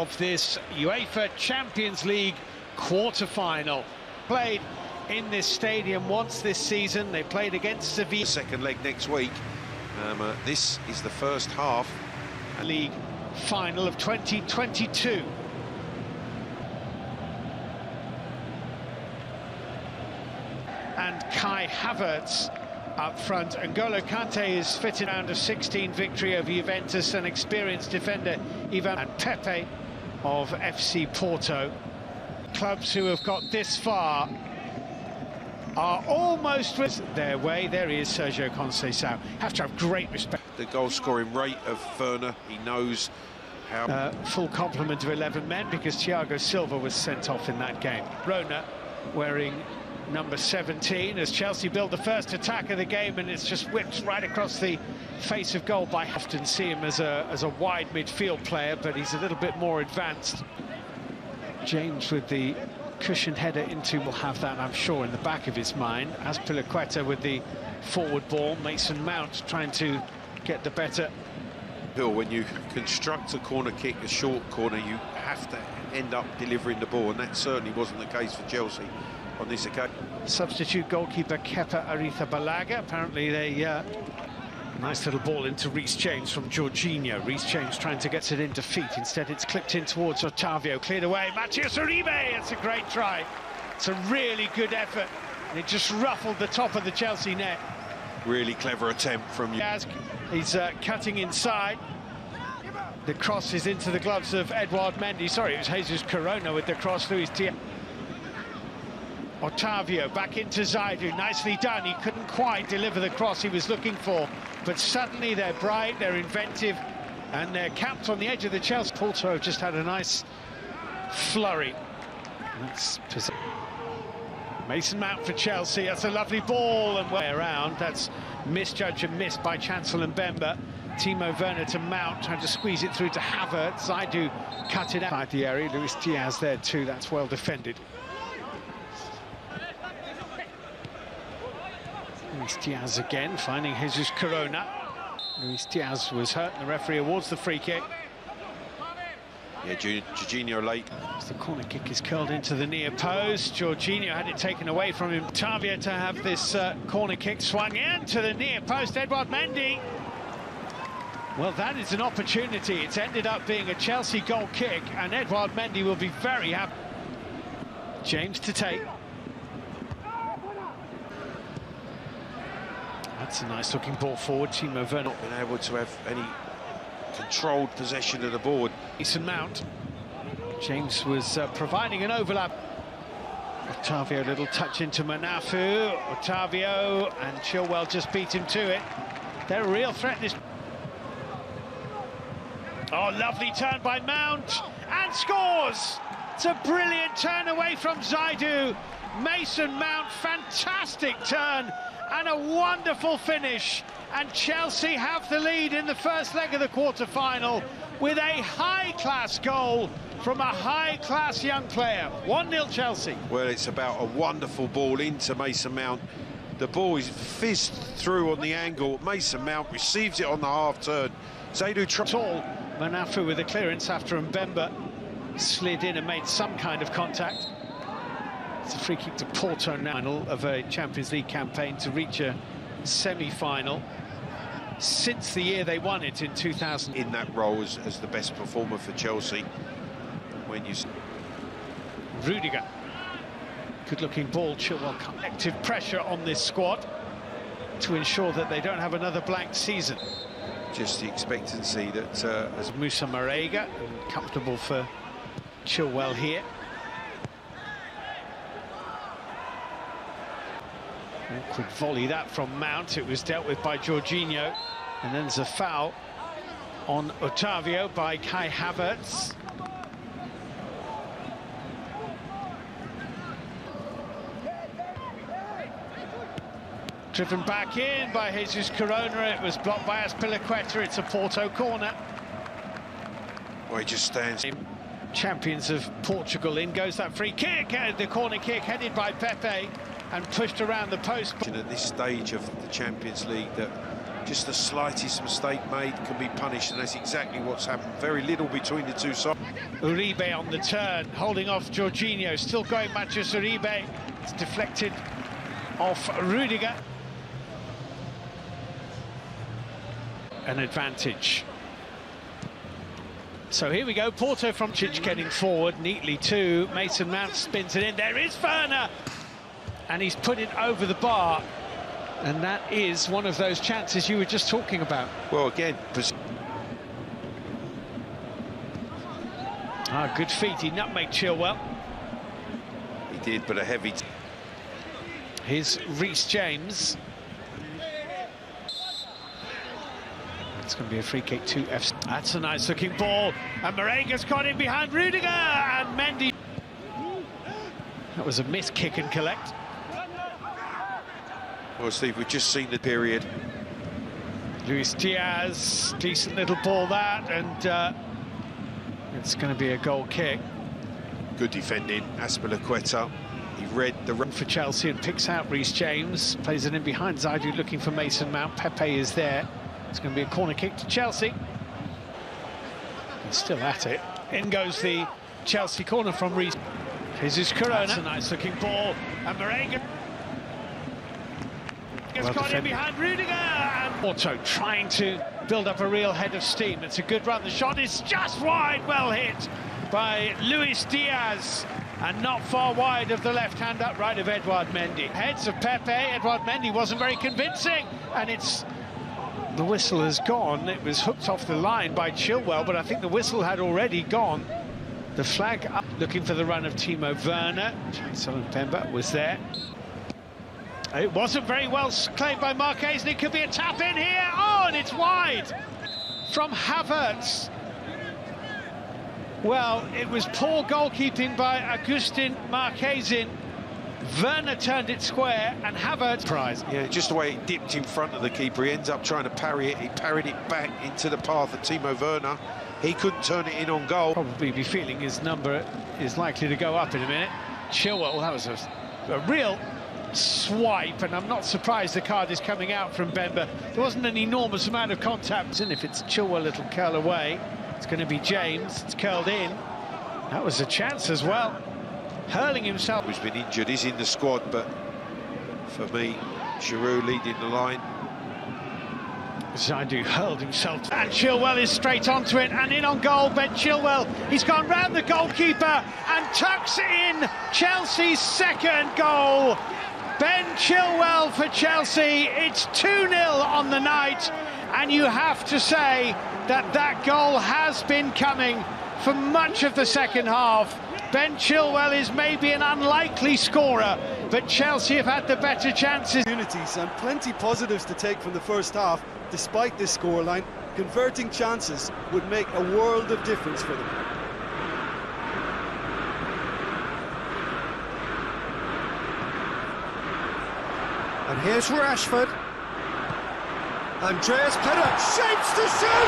of this UEFA Champions League quarter-final. Played in this stadium once this season. They played against Sevilla. Second leg next week. This is the first half. League final of 2022. And Kai Havertz up front. N'Golo Kante is fitted round of 16 victory over Juventus, an experienced defender, Ivan, and Pepe of FC Porto. Clubs who have got this far are almost with their way. There he is, Sergio Conceição. Have to have great respect. The goal-scoring rate of Werner, he knows how... full complement of 11 men, because Thiago Silva was sent off in that game. Rona wearing number 17 as Chelsea build the first attack of the game, and it's just whipped right across the face of goal. I often see him as a wide midfield player, but he's a little bit more advanced. James with the cushioned header into will have that, I'm sure, in the back of his mind. Azpilicueta with the forward ball. Mason Mount trying to get the better. When you construct a corner kick, a short corner, you have to end up delivering the ball, and that certainly wasn't the case for Chelsea on this occasion. Substitute goalkeeper Kepa Arrizabalaga. Apparently they nice little ball into Reece James from Jorginho. Reece James trying to get it into feet. Instead it's clipped in towards Otavio. Cleared away. Matheus Uribe. It's a great try. It's a really good effort. And it just ruffled the top of the Chelsea net. Really clever attempt from you. He's cutting inside. The cross is into the gloves of Edouard Mendy. Sorry, it was Jesus Corona with the cross. Luis Diaz. Otavio back into Zaidu, nicely done. He couldn't quite deliver the cross he was looking for, but suddenly they're bright, they're inventive, and they're camped on the edge of the Chelsea. Portoo have just had a nice flurry. That's Mason Mount for Chelsea. That's a lovely ball, and way around. That's misjudged and missed by Chancel and Mbemba. Timo Werner to Mount, trying to squeeze it through to Havertz. Zaidu cut it outside the area. Luis Diaz there too. That's well defended. Luis Diaz again, finding Jesus Corona. Luis Diaz was hurt, and the referee awards the free kick. Yeah, Jorginho late. As the corner kick is curled into the near post. Jorginho had it taken away from him. Otavio to have this corner kick swung into the near post. Edouard Mendy. Well, that is an opportunity. It's ended up being a Chelsea goal kick, and Edouard Mendy will be very happy. James to take. That's a nice looking ball forward. Timo Werner not been able to have any controlled possession of the board. Mason Mount. James was providing an overlap. Otavio, little touch into Manafu. Otavio, and Chilwell just beat him to it. They're a real threat. This. Oh, lovely turn by Mount, and scores! It's a brilliant turn away from Zaidu. Mason Mount, fantastic turn, and a wonderful finish. And Chelsea have the lead in the first leg of the quarter-final with a high-class goal from a high-class young player. 1-0 Chelsea. Well, it's about a wonderful ball into Mason Mount. The ball is fizzed through on the angle. Mason Mount receives it on the half-turn. Zaidu tall. Manafu with a clearance after Mbemba slid in and made some kind of contact. It's a free kick to Porto now of a Champions League campaign to reach a semi-final since the year they won it in 2000. In that role as the best performer for Chelsea. When you... Rudiger. Good-looking ball. Chilwell, collective pressure on this squad to ensure that they don't have another blank season. Just the expectancy that... as Moussa Marega, comfortable for Chilwell here. Awkward volley that from Mount. It was dealt with by Jorginho, and then there's a foul on Otavio by Kai Havertz. Driven back in by Jesus Corona. It was blocked by Azpilicueta. It's a Porto corner. Well, he just stands. Champions of Portugal. In goes that free kick. The corner kick headed by Pepe and pushed around the post. At this stage of the Champions League, that Just the slightest mistake made can be punished, and that's exactly what's happened. Very little between the two sides. Uribe on the turn, holding off Jorginho, still going Manchester Uribe. It's deflected off Rudiger. An advantage. So here we go, Porto from Chich getting forward neatly too. Mason Mount spins it in, there is Werner! And he's put it over the bar. And that is one of those chances you were just talking about. Well, again... Good feet, he nutmegged Chilwell. He did, but a heavy... Here's Reece James. It's going to be a free kick to FC. That's a nice looking ball. And Moreira's got in behind Rudiger, and Mendy. That was a missed kick and collect. Well, Steve, we've just seen the period. Luis Diaz, decent little ball that, and it's going to be a goal kick. Good defending, Azpilicueta. He read the run for Chelsea and picks out Reece James, plays it in behind Zaidu, looking for Mason Mount. Pepe is there. It's going to be a corner kick to Chelsea. He's still at it. In goes the Chelsea corner from Reece. Here's Corona. That's a nice looking ball, and Moreira has got in behind Rudiger, and Porto trying to build up a real head of steam. It's a good run. The shot is just wide, well hit by Luis Diaz, and not far wide of the left-hand upright of Edouard Mendy. Heads of Pepe. Edouard Mendy wasn't very convincing, and it's... The whistle has gone. It was hooked off the line by Chilwell, but I think the whistle had already gone. The flag up, looking for the run of Timo Werner. Pemba was there. It wasn't very well claimed by Marquez, and it could be a tap in here. Oh, and it's wide from Havertz. Well, it was poor goalkeeping by Agustin Marquezin. Werner turned it square, and Havertz prize. Yeah, just the way it dipped in front of the keeper. He ends up trying to parry it. He parried it back into the path of Timo Werner. He couldn't turn it in on goal. Probably be feeling his number is likely to go up in a minute. Chilwell, well, that was a real swipe, and I'm not surprised the card is coming out from Bemba. There wasn't an enormous amount of contact, and if it's Chilwell, it'll curl away. It's going to be James. It's curled in. That was a chance as well. Hurling himself. Who's been injured, is in the squad, but for me, Giroud leading the line. Zaidu hurled himself, and Chilwell is straight onto it, and in on goal, Ben Chilwell. He's gone round the goalkeeper and tucks in Chelsea's second goal. Ben Chilwell for Chelsea. It's 2-0 on the night, and you have to say that that goal has been coming for much of the second half. Ben Chilwell is maybe an unlikely scorer, but Chelsea have had the better chances. Opportunities and plenty positives to take from the first half, despite this scoreline. Converting chances would make a world of difference for them. And here's Rashford. Andreas Petter shapes to shoot!